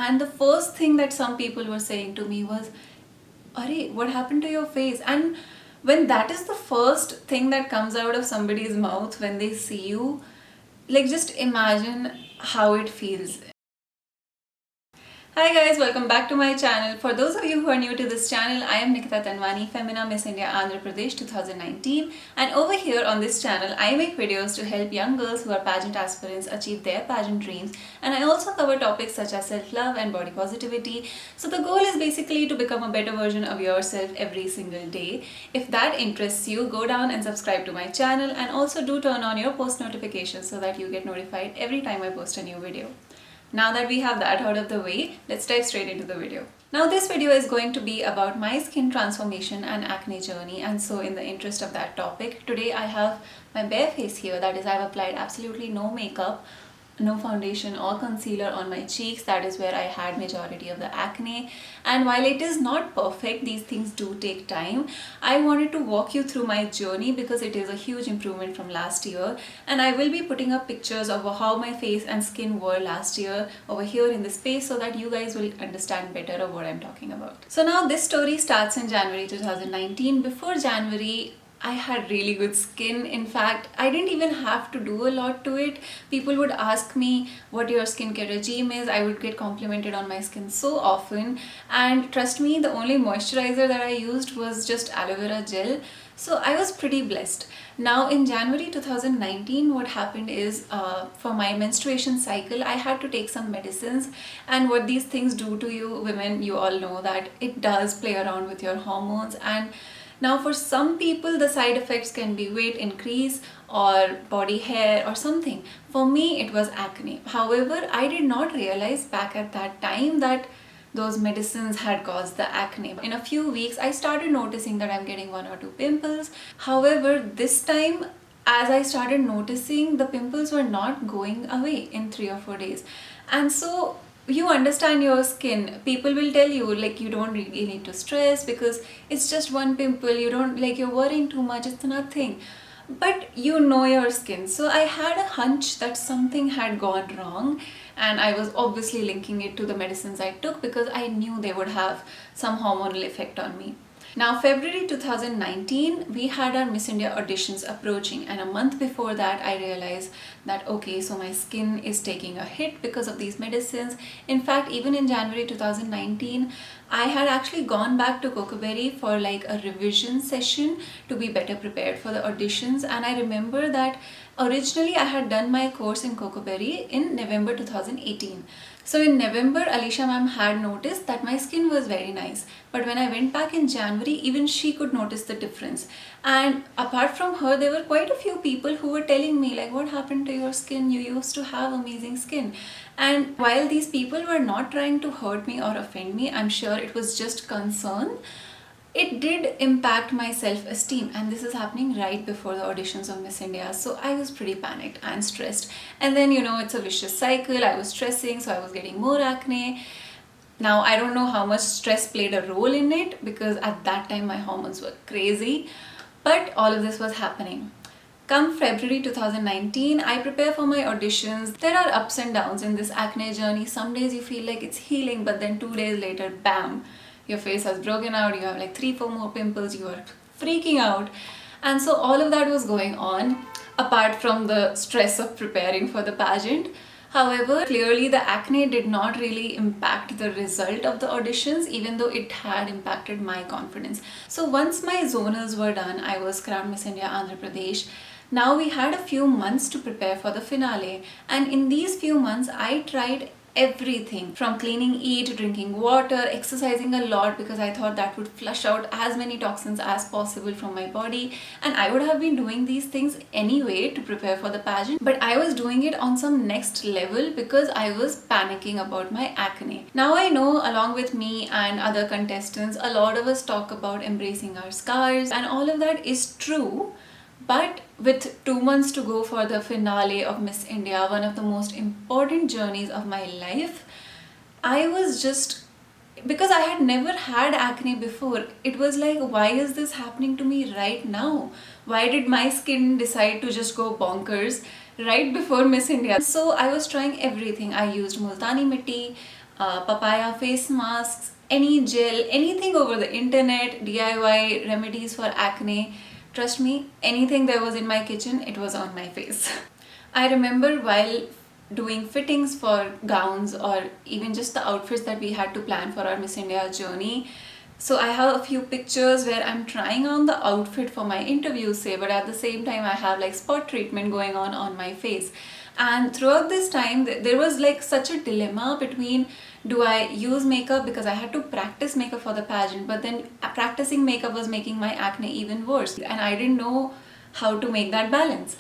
and the first thing that some people were saying to me was, Arey, what happened to your face? And when that is the first thing that comes out of somebody's mouth when they see you, like just imagine how it feels. Hi guys, welcome back to my channel. For those of you who are new to this channel, I am Nikita Tanwani, Femina Miss India Andhra Pradesh 2019, and over here on this channel I make videos to help young girls who are pageant aspirants achieve their pageant dreams, and I also cover topics such as self-love and body positivity. So the goal is basically to become a better version of yourself every single day. If that interests you, go down and subscribe to my channel, and also do turn on your post notifications so that you get notified every time I post a new video. Now that we have that out of the way, let's dive straight into the video. Now this video is going to be about my skin transformation and acne journey, and so in the interest of that topic, today I have my bare face here. That is, I've applied absolutely no makeup, no foundation or concealer on my cheeks. That is where I had majority of the acne, and while it is not perfect, these things do take time. I wanted to walk you through my journey because it is a huge improvement from last year, and I will be putting up pictures of how my face and skin were last year over here in this space so that you guys will understand better of what I'm talking about. So now this story starts in January 2019. Before January, I had really good skin. In fact, I didn't even have to do a lot to it. People would ask me what your skincare regime is. I would get complimented on my skin so often, and trust me, the only moisturizer that I used was just aloe vera gel. So I was pretty blessed. Now in January 2019, what happened is for my menstruation cycle, I had to take some medicines, and what these things do to you women, you all know that it does play around with your hormones. And now for some people the side effects can be weight increase or body hair or something. For me it was acne. However, I did not realize back at that time that those medicines had caused the acne. In a few weeks I started noticing that I'm getting 1 or 2 pimples. However, this time as I started noticing, the pimples were not going away in 3 or 4 days. And so you understand your skin. People will tell you like you don't really need to stress because it's just one pimple, you don't like, you're worrying too much, it's nothing. But you know your skin. So I had a hunch that something had gone wrong, and I was obviously linking it to the medicines I took because I knew they would have some hormonal effect on me. Now February 2019, we had our Miss India auditions approaching, and a month before that I realized that okay, so my skin is taking a hit because of these medicines. In fact, even in January 2019, I had actually gone back to Cocoberry for like a revision session to be better prepared for the auditions, and I remember that originally I had done my course in Cocoberry in November 2018. So in November, Alicia ma'am had noticed that my skin was very nice. But when I went back in January, even she could notice the difference. And apart from her, there were quite a few people who were telling me like, what happened to your skin? You used to have amazing skin. And while these people were not trying to hurt me or offend me, I'm sure it was just concern. It did impact my self-esteem, and this is happening right before the auditions of Miss India. So I was pretty panicked and stressed, and then it's a vicious cycle. I was stressing, so I was getting more acne. Now I don't know how much stress played a role in it because at that time my hormones were crazy, but all of this was happening. Come February 2019, I prepare for my auditions. There are ups and downs in this acne journey. Some days you feel like it's healing, but then 2 days later, bam, your face has broken out, you have like 3-4 more pimples, you are freaking out. And so all of that was going on apart from the stress of preparing for the pageant. However, clearly the acne did not really impact the result of the auditions, even though it had impacted my confidence. So once my zonals were done, I was crowned Miss India Andhra Pradesh. Now we had a few months to prepare for the finale, and in these few months I tried everything from cleaning, eat, drinking water, exercising a lot because I thought that would flush out as many toxins as possible from my body, and I would have been doing these things anyway to prepare for the pageant, but I was doing it on some next level because I was panicking about my acne. Now I know, along with me and other contestants, a lot of us talk about embracing our scars, and all of that is true. But with 2 months to go for the finale of Miss India, one of the most important journeys of my life, I was just, because I had never had acne before, it was like, why is this happening to me right now? Why did my skin decide to just go bonkers right before Miss India? So I was trying everything. I used multani mitti, papaya face masks, any gel, anything over the internet, DIY remedies for acne. Trust me, anything there was in my kitchen, it was on my face. I remember while doing fittings for gowns or even just the outfits that we had to plan for our Miss India journey. So I have a few pictures where I'm trying on the outfit for my interview, say, but at the same time I have like spot treatment going on my face. And throughout this time there was like such a dilemma between, do I use makeup because I had to practice makeup for the pageant, but then practicing makeup was making my acne even worse and I didn't know how to make that balance.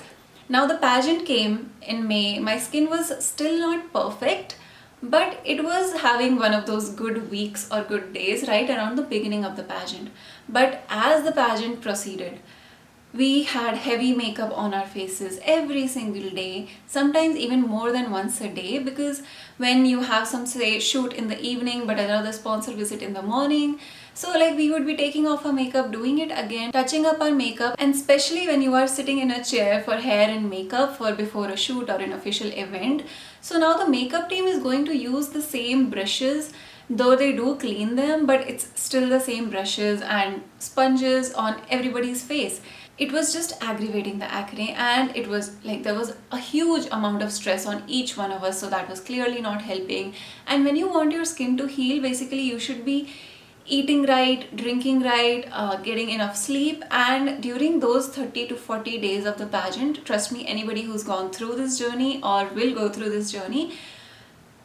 Now the pageant came in May. My skin was still not perfect, but it was having one of those good weeks or good days right around the beginning of the pageant. But as the pageant proceeded, we had heavy makeup on our faces every single day, sometimes even more than once a day, because when you have some, say, shoot in the evening but another sponsor visit in the morning, so like we would be taking off our makeup, doing it again, touching up our makeup, and especially when you are sitting in a chair for hair and makeup for before a shoot or an official event. So now the makeup team is going to use the same brushes, though they do clean them, but it's still the same brushes and sponges on everybody's face. It was just aggravating the acne, and it was like there was a huge amount of stress on each one of us, so that was clearly not helping. And when you want your skin to heal, basically you should be eating right, drinking right, getting enough sleep. And during those 30 to 40 days of the pageant, trust me, anybody who's gone through this journey or will go through this journey,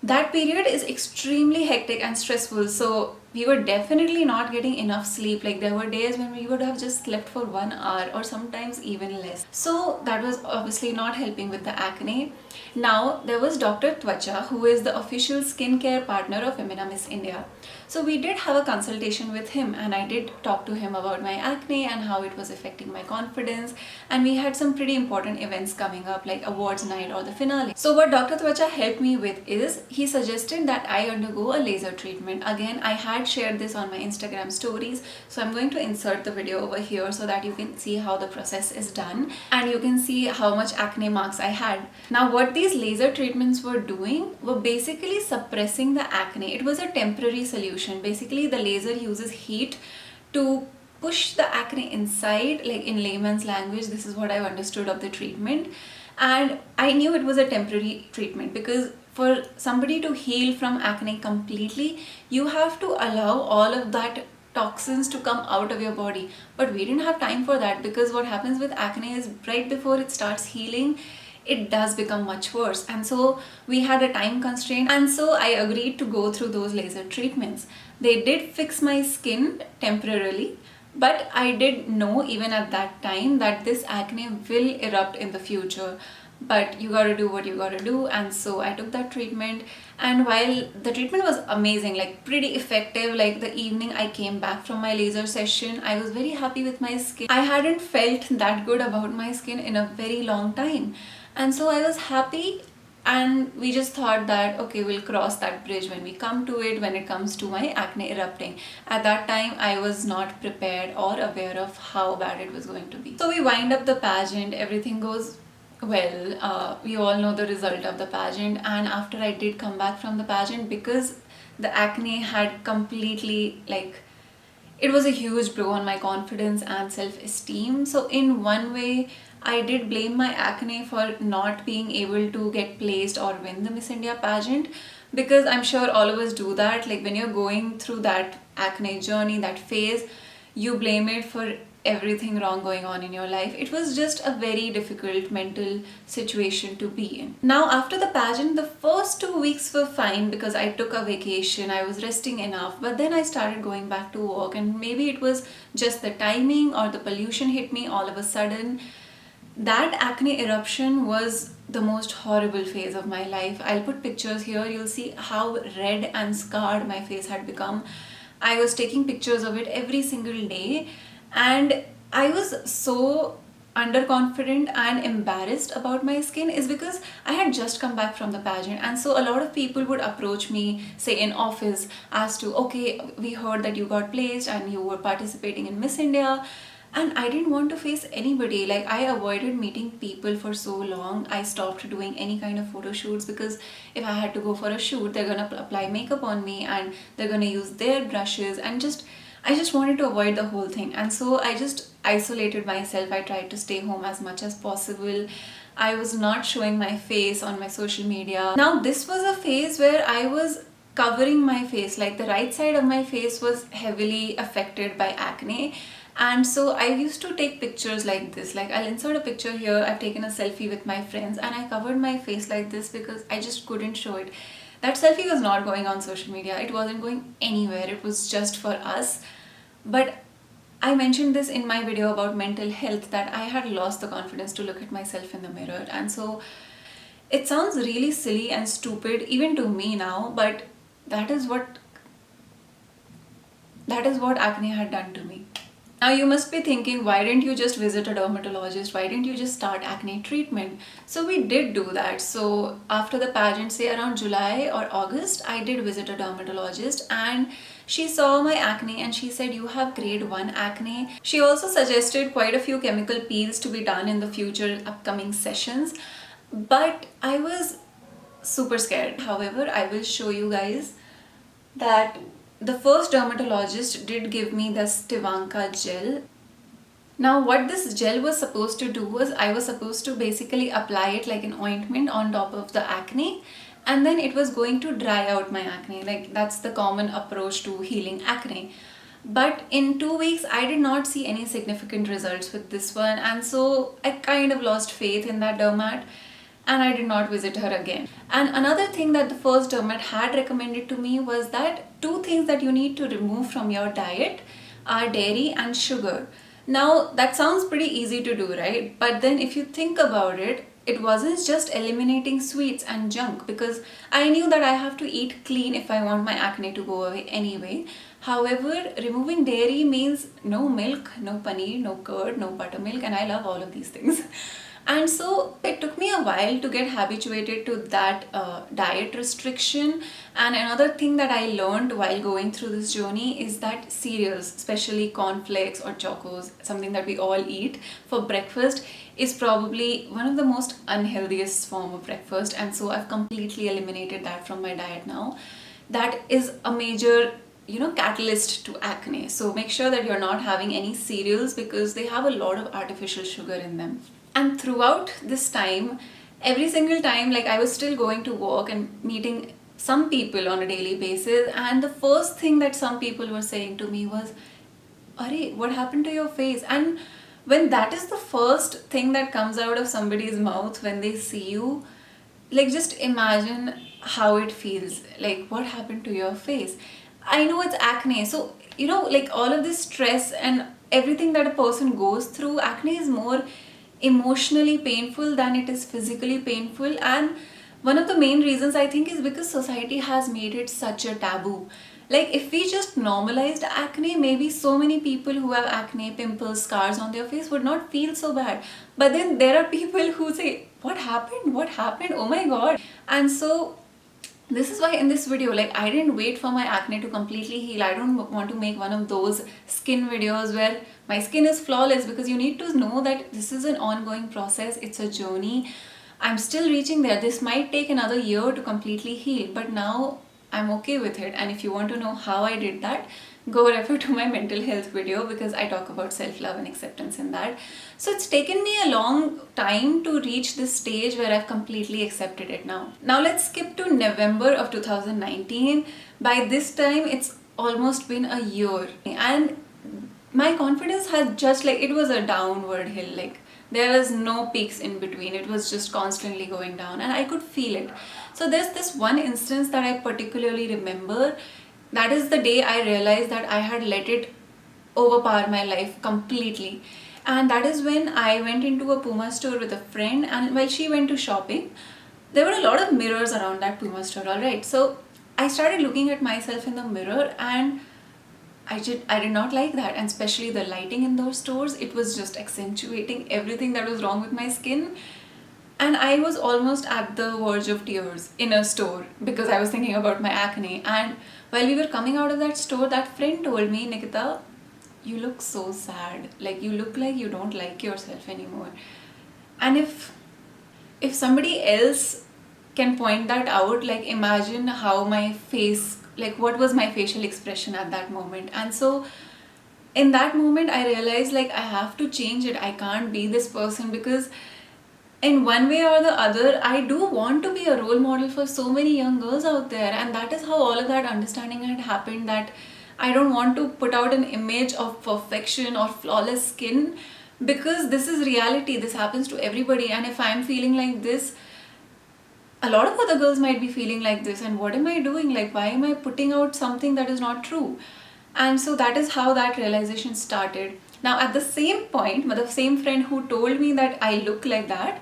that period is extremely hectic and stressful. So we were definitely not getting enough sleep. Like there were days when we would have just slept for 1 hour or sometimes even less. So that was obviously not helping with the acne. Now there was Dr. Twacha, who is the official skincare partner of Femina Miss India. So we did have a consultation with him, and I did talk to him about my acne and how it was affecting my confidence. And we had some pretty important events coming up, like awards night or the finale. So what Dr. Twacha helped me with is, he suggested that I undergo a laser treatment. Again, I had shared this on my Instagram stories, so I'm going to insert the video over here so that you can see how the process is done and you can see how much acne marks I had. Now what these laser treatments were doing were basically suppressing the acne. It was a temporary solution. Basically the laser uses heat to push the acne inside, like in layman's language, this is what I've understood of the treatment. And I knew it was a temporary treatment because for somebody to heal from acne completely, you have to allow all of that toxins to come out of your body. But we didn't have time for that, because what happens with acne is right before it starts healing, it does become much worse. And so we had a time constraint, and so I agreed to go through those laser treatments. They did fix my skin temporarily, but I did know even at that time that this acne will erupt in the future. But you gotta do what you gotta do. And so I took that treatment, and while the treatment was amazing, like pretty effective, like the evening I came back from my laser session, I was very happy with my skin. I hadn't felt that good about my skin in a very long time, and so I was happy. And we just thought that okay, we'll cross that bridge when we come to it, when it comes to my acne erupting. At that time I was not prepared or aware of how bad it was going to be. So we wind up the pageant, everything goes well. We all know the result of the pageant, and after I did come back from the pageant, because the acne had completely, like, it was a huge blow on my confidence and self-esteem. So in one way I did blame my acne for not being able to get placed or win the Miss India pageant, because I'm sure all of us do that. Like when you're going through that acne journey, that phase, you blame it for everything wrong going on in your life. It was just a very difficult mental situation to be in. Now after the pageant, the first 2 weeks were fine because I took a vacation, I was resting enough, but then I started going back to work, and maybe it was just the timing or the pollution hit me all of a sudden. That acne eruption was the most horrible phase of my life. I'll put pictures here, you'll see how red and scarred my face had become. I was taking pictures of it every single day, and I was so underconfident and embarrassed about my skin, is because I had just come back from the pageant. And so a lot of people would approach me, say in office, as to okay, we heard that you got placed and you were participating in Miss India, and I didn't want to face anybody. Like, I avoided meeting people for so long. I stopped doing any kind of photo shoots, because if I had to go for a shoot, they're gonna apply makeup on me and they're gonna use their brushes, and I just wanted to avoid the whole thing. And so I just isolated myself. I tried to stay home as much as possible. I was not showing my face on my social media. Now, this was a phase where I was covering my face, like the right side of my face was heavily affected by acne. And so I used to take pictures like this. Like, I'll insert a picture here. I've taken a selfie with my friends and I covered my face like this because I just couldn't show it. That selfie was not going on social media. It wasn't going anywhere. It was just for us. But I mentioned this in my video about mental health, that I had lost the confidence to look at myself in the mirror. And so it sounds really silly and stupid even to me now, but that is what acne had done to me. Now you must be thinking, why didn't you just visit a dermatologist? Why didn't you just start acne treatment? So we did do that. So after the pageant, say around July or August, I did visit a dermatologist, and she saw my acne and she said, you have grade 1 acne. She also suggested quite a few chemical peels to be done in the future upcoming sessions. But I was super scared. However, I will show you guys that the first dermatologist did give me the Stivanka gel. Now, what this gel was supposed to do was, I was supposed to basically apply it like an ointment on top of the acne, and then it was going to dry out my acne. Like, that's the common approach to healing acne. But in 2 weeks, I did not see any significant results with this one, and so I kind of lost faith in that dermat, and I did not visit her again. And another thing that the first dermat had recommended to me was that 2 things that you need to remove from your diet are dairy and sugar. Now, that sounds pretty easy to do, right? But then if you think about it, it wasn't just eliminating sweets and junk, because I knew that I have to eat clean if I want my acne to go away anyway. However, removing dairy means no milk, no paneer, no curd, no buttermilk, and I love all of these things. And so it took me a while to get habituated to that diet restriction. And another thing that I learned while going through this journey is that cereals, especially cornflakes or chocos, something that we all eat for breakfast, is probably one of the most unhealthiest form of breakfast. And so I've completely eliminated that from my diet now. That is a major catalyst to acne. So make sure that you're not having any cereals, because they have a lot of artificial sugar in them. And throughout this time, every single time, like, I was still going to work and meeting some people on a daily basis, and the first thing that some people were saying to me was, "Arey, what happened to your face?" And when that is the first thing that comes out of somebody's mouth when they see you, like, just imagine how it feels. Like, what happened to your face? I know it's acne, so like, all of this stress and everything that a person goes through, acne is more emotionally painful than it is physically painful. And one of the main reasons, I think, is because society has made it such a taboo. Like, if we just normalized acne, maybe so many people who have acne, pimples, scars on their face would not feel so bad. But then there are people who say, what happened? What happened? Oh my god. And so this is why in this video, like, I didn't wait for my acne to completely heal. I don't want to make one of those skin videos where my skin is flawless, because you need to know that this is an ongoing process. It's a journey. I'm still reaching there. This might take another year to completely heal, but now I'm okay with it. And if you want to know how I did that, go refer to my mental health video, because I talk about self-love and acceptance in that. So it's taken me a long time to reach this stage where I've completely accepted it now. Now let's skip to November of 2019. By this time, it's almost been a year, and my confidence had just, like, it was a downward hill. Like, there was no peaks in between. It was just constantly going down, and I could feel it. So there's this one instance that I particularly remember. That is the day I realized that I had let it overpower my life completely. And that is when I went into a Puma store with a friend, and while she went to shopping, there were a lot of mirrors around that Puma store, alright? So I started looking at myself in the mirror, and I did not like that, and especially the lighting in those stores. It was just accentuating everything that was wrong with my skin. And I was almost at the verge of tears in a store because I was thinking about my acne. And while we were coming out of that store, that friend told me, Nikita, you look so sad, like you look like you don't like yourself anymore. And if somebody else can point that out, like imagine how my face, like what was my facial expression at that moment. And so in that moment I realized like I have to change it. I can't be this person, because in one way or the other I do want to be a role model for so many young girls out there, and that is how all of that understanding had happened, that I don't want to put out an image of perfection or flawless skin, because this is reality, this happens to everybody. And if I'm feeling like this, a lot of other girls might be feeling like this, and what am I doing? Like, why am I putting out something that is not true? And so that is how that realization started. Now at the same point, the same friend who told me that I look like that,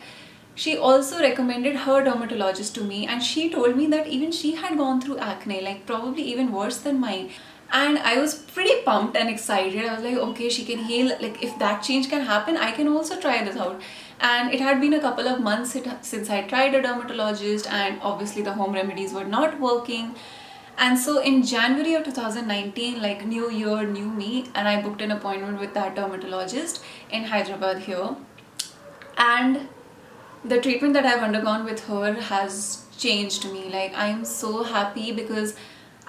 she also recommended her dermatologist to me, and she told me that even she had gone through acne, like probably even worse than mine. And I was pretty pumped and excited. I was like, okay, she can heal. Like, if that change can happen, I can also try this out. And it had been a couple of months since I tried a dermatologist, and obviously the home remedies were not working. And so in January of 2019, like new year, new me, and I booked an appointment with that dermatologist in Hyderabad here. And the treatment that I've undergone with her has changed me. Like, I'm so happy because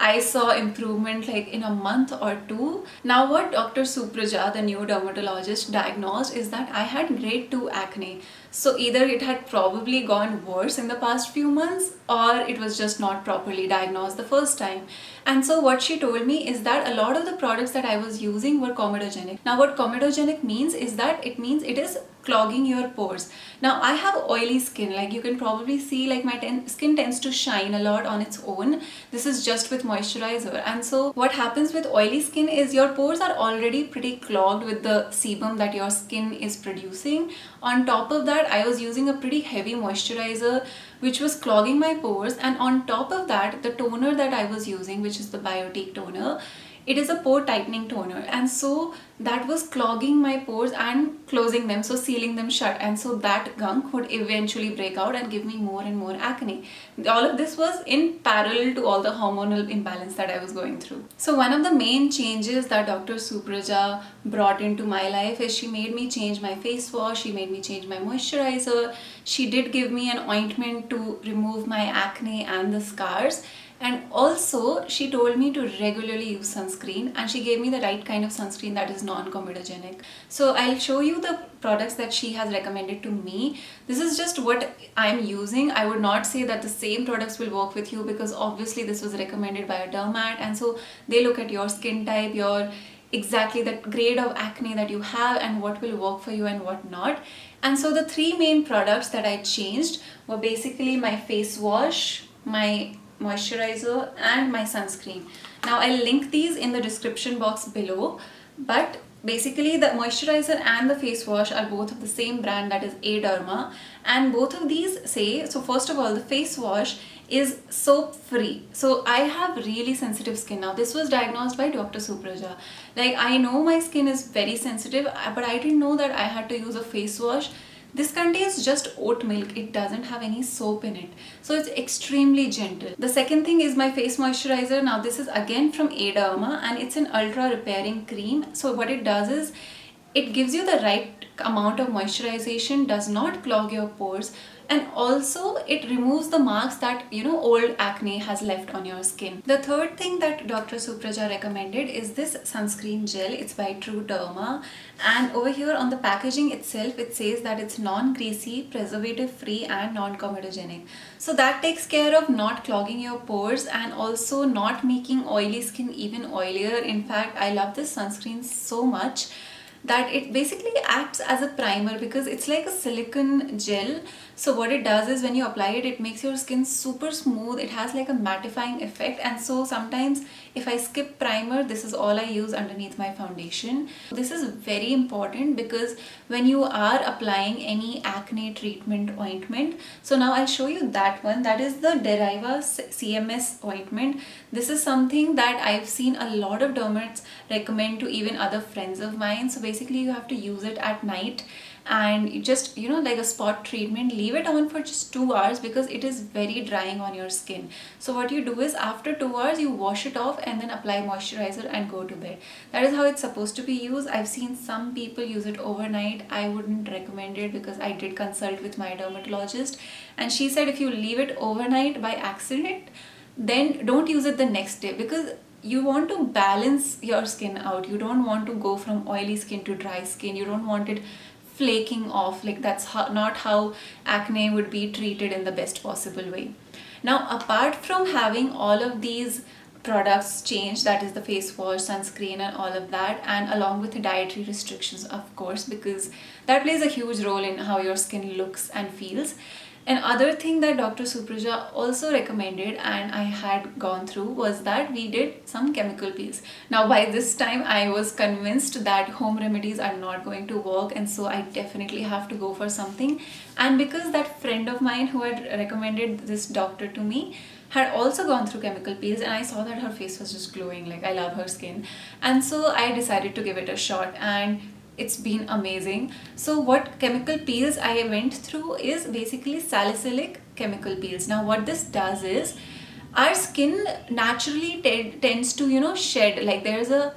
I saw improvement like in a month or two. Now what Dr. Supraja, the new dermatologist, diagnosed is that I had grade 2 acne. So either it had probably gone worse in the past few months, or it was just not properly diagnosed the first time. And so what she told me is that a lot of the products that I was using were comedogenic. Now what comedogenic means is that it means it is clogging your pores. Now I have oily skin, like you can probably see, like my skin tends to shine a lot on its own. This is just with moisturizer. And so what happens with oily skin is your pores are already pretty clogged with the sebum that your skin is producing. On top of that, I was using a pretty heavy moisturizer which was clogging my pores, and on top of that, the toner that I was using, which is the Biotique toner, it is a pore tightening toner, and so that was clogging my pores and closing them, so sealing them shut, and so that gunk would eventually break out and give me more and more acne. All of this was in parallel to all the hormonal imbalance that I was going through. So one of the main changes that Dr. Supraja brought into my life is she made me change my face wash, she made me change my moisturizer, she did give me an ointment to remove my acne and the scars. And also she told me to regularly use sunscreen, and she gave me the right kind of sunscreen that is non-comedogenic. So I'll show you the products that she has recommended to me. This is just what I'm using. I would not say that the same products will work with you, because obviously this was recommended by a dermat, and so they look at your skin type, your exactly that grade of acne that you have, and what will work for you and what not. And so the three main products that I changed were basically my face wash, my moisturizer, and my sunscreen. Now I'll link these in the description box below, but basically the moisturizer and the face wash are both of the same brand, that is Aderma, and both of these say, so first of all, the face wash is soap free. So I have really sensitive skin. Now this was diagnosed by Dr. Supraja. Like, I know my skin is very sensitive, but I didn't know that I had to use a face wash. This contains just oat milk, it doesn't have any soap in it, so it's extremely gentle. The second thing is my face moisturizer. Now this is again from Aderma, and it's an ultra repairing cream. So what it does is it gives you the right amount of moisturization, does not clog your pores, and also it removes the marks that old acne has left on your skin. The third thing that Dr. Supraja recommended is this sunscreen gel. It's by True Derma, and over here on the packaging itself it says that it's non-greasy, preservative free, and non-comedogenic. So that takes care of not clogging your pores and also not making oily skin even oilier. In fact, I love this sunscreen so much that it basically acts as a primer, because it's like a silicone gel. So what it does is when you apply it, it makes your skin super smooth. It has like a mattifying effect, and so sometimes if I skip primer, this is all I use underneath my foundation. This is very important because when you are applying any acne treatment ointment, so now I'll show you that one. That is the Deriva CMS ointment. This is something that I've seen a lot of dermats recommend to even other friends of mine. So basically you have to use it at night, and you just, you know, like a spot treatment, leave it on for just 2 hours because it is very drying on your skin. So what you do is after 2 hours you wash it off and then apply moisturizer and go to bed. That is how it's supposed to be used. I've seen some people use it overnight. I wouldn't recommend it because I did consult with my dermatologist and she said if you leave it overnight by accident, then don't use it the next day, because you want to balance your skin out. You don't want to go from oily skin to dry skin. You don't want it flaking off. Like that's not how acne would be treated in the best possible way. Now, apart from having all of these products change, that is the face wash, sunscreen and all of that, and along with the dietary restrictions, of course, because that plays a huge role in how your skin looks and feels. Another thing that Dr. Supraja also recommended and I had gone through was that we did some chemical peels. Now by this time I was convinced that home remedies are not going to work, and so I definitely have to go for something. And because that friend of mine who had recommended this doctor to me had also gone through chemical peels, and I saw that her face was just glowing, like I love her skin, and so I decided to give it a shot and it's been amazing. So what chemical peels I went through is basically salicylic chemical peels. Now what this does is our skin naturally tends to, you know, shed. Like there's a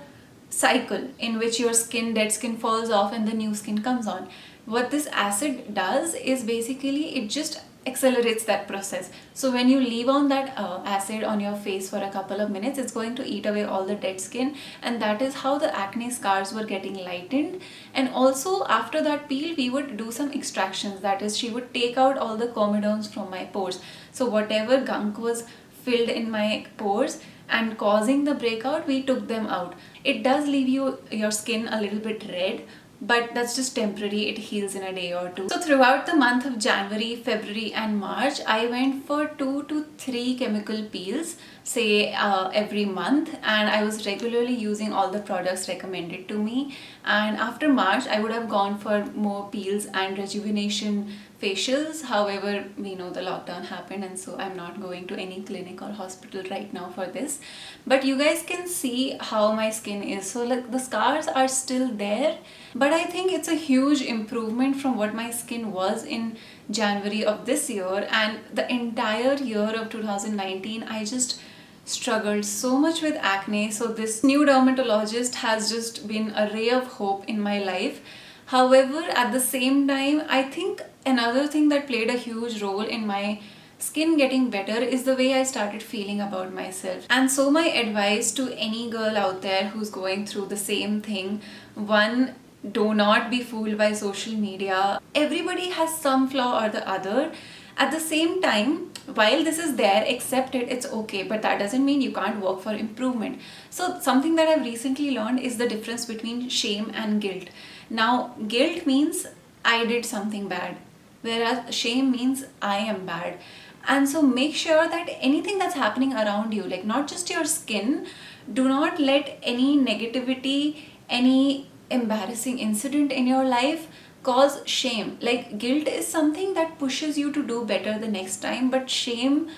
cycle in which your dead skin falls off and the new skin comes on. What this acid does is basically it just accelerates that process. So when you leave on that acid on your face for a couple of minutes, it's going to eat away all the dead skin, and that is how the acne scars were getting lightened. And also after that peel we would do some extractions, that is she would take out all the comedones from my pores. So whatever gunk was filled in my pores and causing the breakout, we took them out. It does leave your skin a little bit red, but that's just temporary. It heals in a day or two. So throughout the month of January, February and March, I went for 2 to 3 chemical peels, say every month, and I was regularly using all the products recommended to me. And after March I would have gone for more peels and rejuvenation facials. However, we know the lockdown happened, and so I'm not going to any clinic or hospital right now for this. But you guys can see how my skin is. So like the scars are still there, but I think it's a huge improvement from what my skin was in January of this year. And the entire year of 2019 I just struggled so much with acne. So this new dermatologist has just been a ray of hope in my life. However, at the same time, I think another thing that played a huge role in my skin getting better is the way I started feeling about myself. And so my advice to any girl out there who's going through the same thing: one, do not be fooled by social media. Everybody has some flaw or the other. At the same time, while this is there, accept it, it's okay, but that doesn't mean you can't work for improvement. So something that I've recently learned is the difference between shame and guilt. Now, guilt means I did something bad, whereas shame means I am bad. And so make sure that anything that's happening around you, like not just your skin, do not let any negativity, any embarrassing incident in your life cause shame. Like guilt is something that pushes you to do better the next time, but shame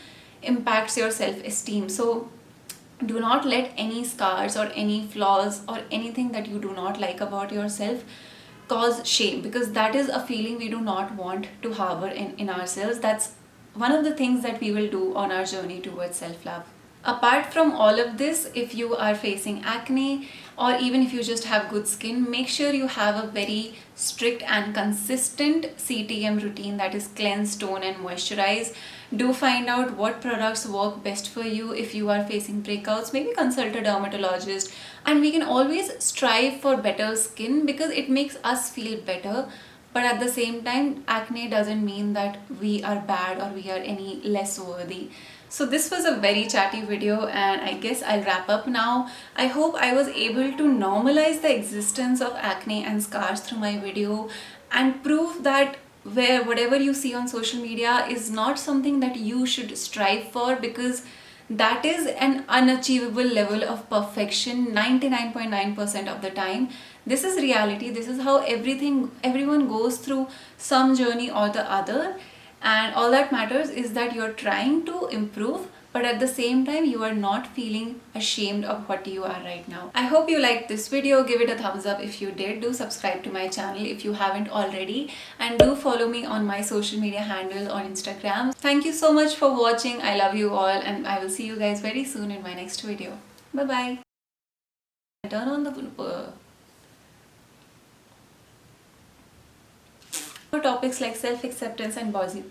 impacts your self-esteem. So do not let any scars or any flaws or anything that you do not like about yourself cause shame, because that is a feeling we do not want to harbor in ourselves. That's one of the things that we will do on our journey towards self-love. Apart from all of this, if you are facing acne or even if you just have good skin, make sure you have a very strict and consistent CTM routine, that is cleanse, tone and moisturize. Do find out what products work best for you. If you are facing breakouts, maybe consult a dermatologist, and we can always strive for better skin because it makes us feel better. But at the same time, acne doesn't mean that we are bad or we are any less worthy. So this was a very chatty video, and I guess I'll wrap up now. I hope I was able to normalize the existence of acne and scars through my video and prove that whatever you see on social media is not something that you should strive for, because that is an unachievable level of perfection 99.9% of the time. This is reality. This is how everyone goes through some journey or the other, and all that matters is that you're trying to improve but at the same time you are not feeling ashamed of what you are right now. I hope you liked this video. Give it a thumbs up if you did. Do subscribe to my channel if you haven't already, and do follow me on my social media handle on Instagram. Thank you so much for watching. I love you all, and I will see you guys very soon in my next video. Bye bye. Turn on the topics like self-acceptance and bossy.